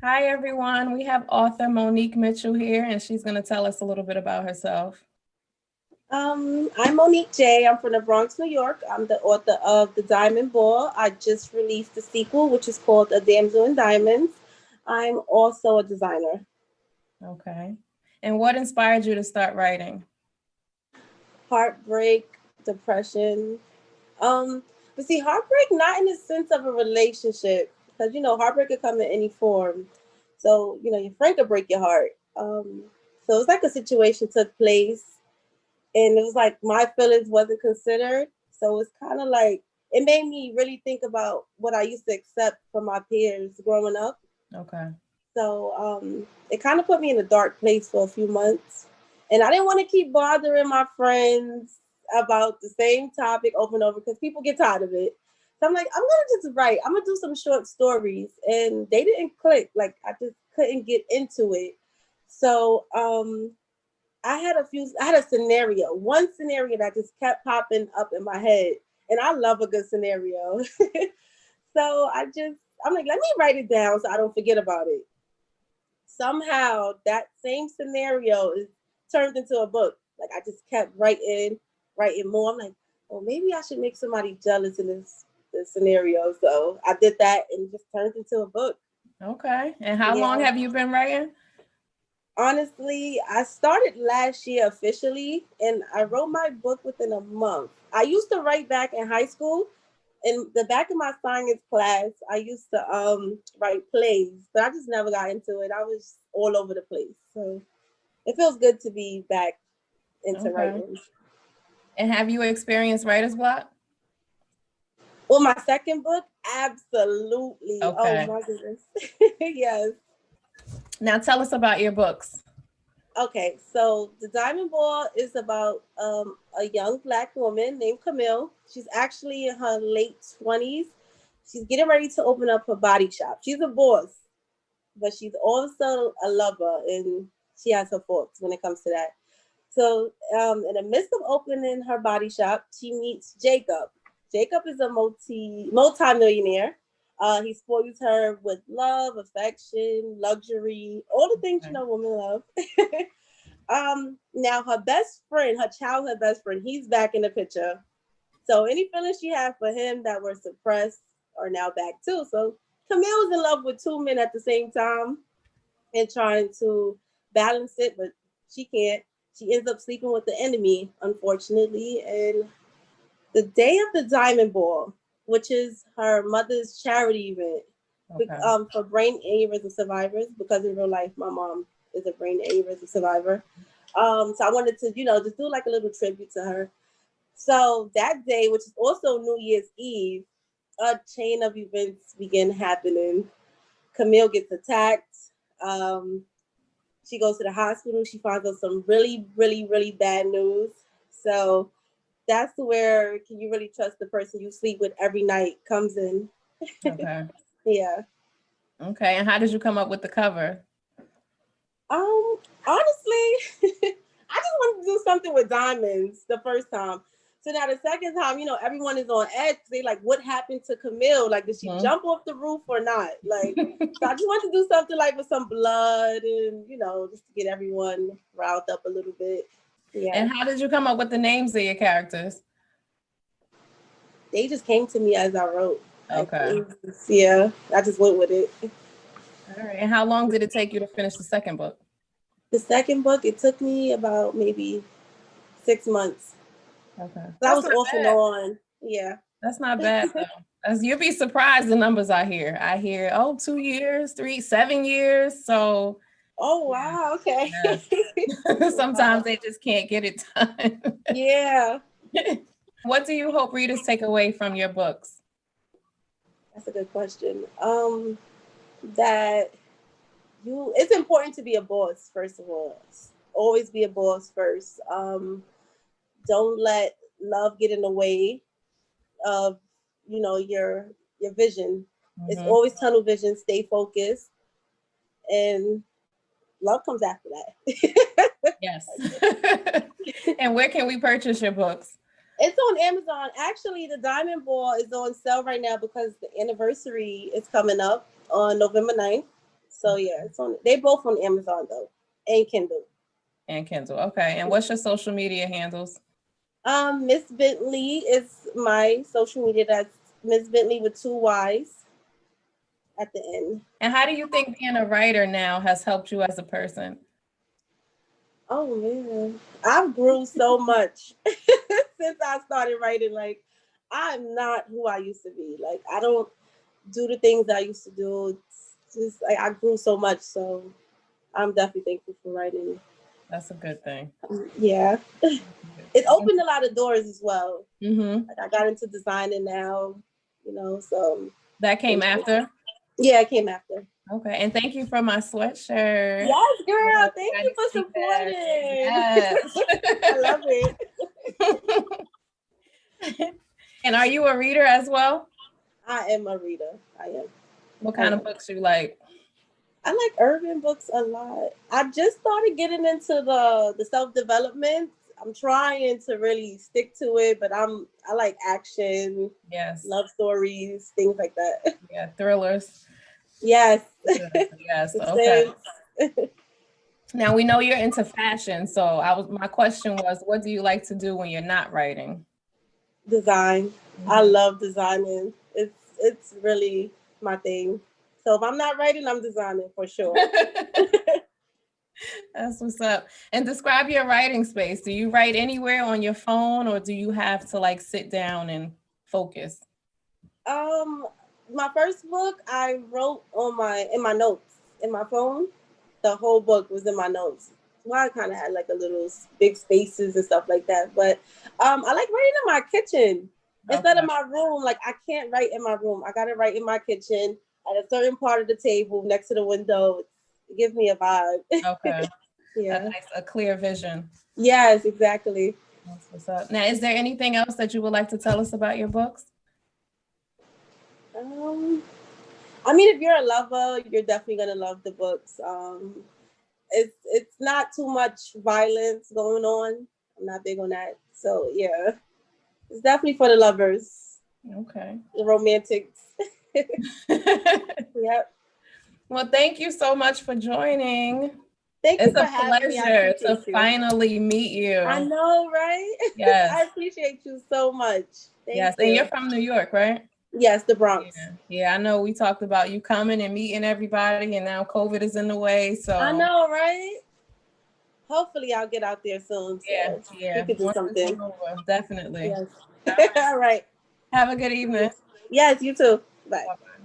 Hi, everyone. We have author Monique Mitchell here, and she's going to tell us a little bit about herself. I'm Monique J. I'm from the Bronx, New York. I'm the author of The Diamond Ball. I just released the sequel, which is called A Damsel in Diamonds. I'm also a designer. Okay. And what inspired you to start writing? Heartbreak, depression. But see, heartbreak not in the sense of a relationship, because heartbreak could come in any form. So your friend could break your heart. So it's like a situation took place, and it was like my feelings wasn't considered. So it's kind of like it made me really think about what I used to accept from my peers growing up. Okay. So it kind of put me in a dark place for a few months. And I didn't want to keep bothering my friends about the same topic over and over because people get tired of it. So I'm like, I'm gonna just write. I'm gonna do some short stories. And they didn't click. Like I just couldn't get into it. So I had a scenario, one scenario that just kept popping up in my head. And I love a good scenario. So I'm like, let me write it down so I don't forget about it. Somehow that same scenario is turned into a book. Like I just kept writing more. I'm like, oh, maybe I should make somebody jealous in this scenario. So I did that and it just turned into a book. Okay. And how long have you been writing? Honestly, I started last year officially, and I wrote my book within a month. I used to write back in high school. In the back of my science class, I used to write plays, but I just never got into it. I was all over the place. So it feels good to be back into writing. And have you experienced writer's block? Well, my second book, absolutely. Okay. Oh my goodness. Yes. Now tell us about your books. Okay, so The Diamond Ball is about a young Black woman named Camille. She's actually in her late 20s. She's getting ready to open up her body shop. She's a boss, but she's also a lover, and she has her faults when it comes to that. So, in the midst of opening her body shop, she meets Jacob. Jacob is a multi-millionaire. He spoils her with love, affection, luxury, all the things women love. Now her best friend, her childhood best friend, he's back in the picture. So any feelings she had for him that were suppressed are now back too. So Camille's in love with two men at the same time and trying to balance it, but she can't. She ends up sleeping with the enemy, unfortunately. And the day of the Diamond Ball, which is her mother's charity event, for brain aneurysm survivors, because in real life, my mom is a brain aneurysm survivor. So I wanted to, just do like a little tribute to her. So that day, which is also New Year's Eve, a chain of events begin happening. Camille gets attacked. She goes to the hospital. She finds out some really, really, really bad news. So that's where can you really trust the person you sleep with every night comes in. Okay. Yeah. Okay. And how did you come up with the cover? Honestly, I just wanted to do something with diamonds the first time. So now the second time, everyone is on edge. They like, what happened to Camille? Like, did she jump off the roof or not? Like, so I just wanted to do something like with some blood and, just to get everyone riled up a little bit. Yeah. And how did you come up with the names of your characters? They just came to me as I wrote. Okay. I just went with it. All right. And how long did it take you to finish the second book? The second book, it took me about maybe 6 months. Okay. That was off and on. Yeah. That's not bad though. You'll be surprised the numbers I hear. 2 years, 7 years. So. Oh, wow. Okay. Yes. Sometimes they just can't get it done. Yeah. What do you hope readers take away from your books? That's a good question. That it's important to be a boss, first of all. Always be a boss first. Don't let love get in the way of, your vision. Mm-hmm. It's always tunnel vision, stay focused, and love comes after that. Yes. And where can we purchase your books? It's on Amazon. Actually, the Diamond Ball is on sale right now because the anniversary is coming up on November 9th. So yeah, it's on. They both on Amazon though, and Kindle. And Kindle. Okay. And what's your social media handles? Miss Bentley is my social media. That's Miss Bentley with 2 Y's at the end. And how do you think being a writer now has helped you as a person? Oh man, I've grew so much since I started writing. Like, I'm not who I used to be. Like, I don't do the things I used to do. It's just like I grew so much. So I'm definitely thankful for writing. That's a good thing. Yeah, it opened a lot of doors as well. Mm-hmm. Like, I got into designing now, so That came after? Yeah, it came after. Okay. And thank you for my sweatshirt. Yes, girl. Yeah, Thank you for supporting. Yes. I love it. And are you a reader as well? I am a reader. I am. What kind of books you like? I like urban books a lot. I just started getting into the self-development. I'm trying to really stick to it, but I like action, Yes, love stories, things like that. Yeah, thrillers. Yes. Yes. Okay. Now we know you're into fashion, so my question was, what do you like to do when you're not writing? Design. I love designing. It's really my thing. So if I'm not writing, I'm designing for sure. That's what's up. And describe your writing space. Do you write anywhere on your phone, or do you have to like sit down and focus? My first book I wrote in my notes in my phone. The whole book was in my notes. So I kind of had like a little big spaces and stuff like that. But I like writing in my kitchen instead of my room. Like, I can't write in my room. I gotta write in my kitchen at a certain part of the table next to the window. It gives me a vibe. Okay. Yeah. A clear vision. Yes, exactly. That's what's up. Now, is there anything else that you would like to tell us about your books? I mean, if you're a lover, you're definitely gonna love the books. It's not too much violence going on. I'm not big on that. So yeah, it's definitely for the lovers. Okay. The romantics. Yep. Well, thank you so much for joining. Thank you It's for a having me. pleasure to finally meet you. I know, right? Yes. I appreciate you so much. Thank you. And you're from New York, right? Yes, the Bronx. Yeah, I know we talked about you coming and meeting everybody, and now COVID is in the way. So I know, right? Hopefully I'll get out there soon. So yeah. we could do something. Definitely. Yes. All right. Have a good evening. Yes, you too. Bye. Bye-bye.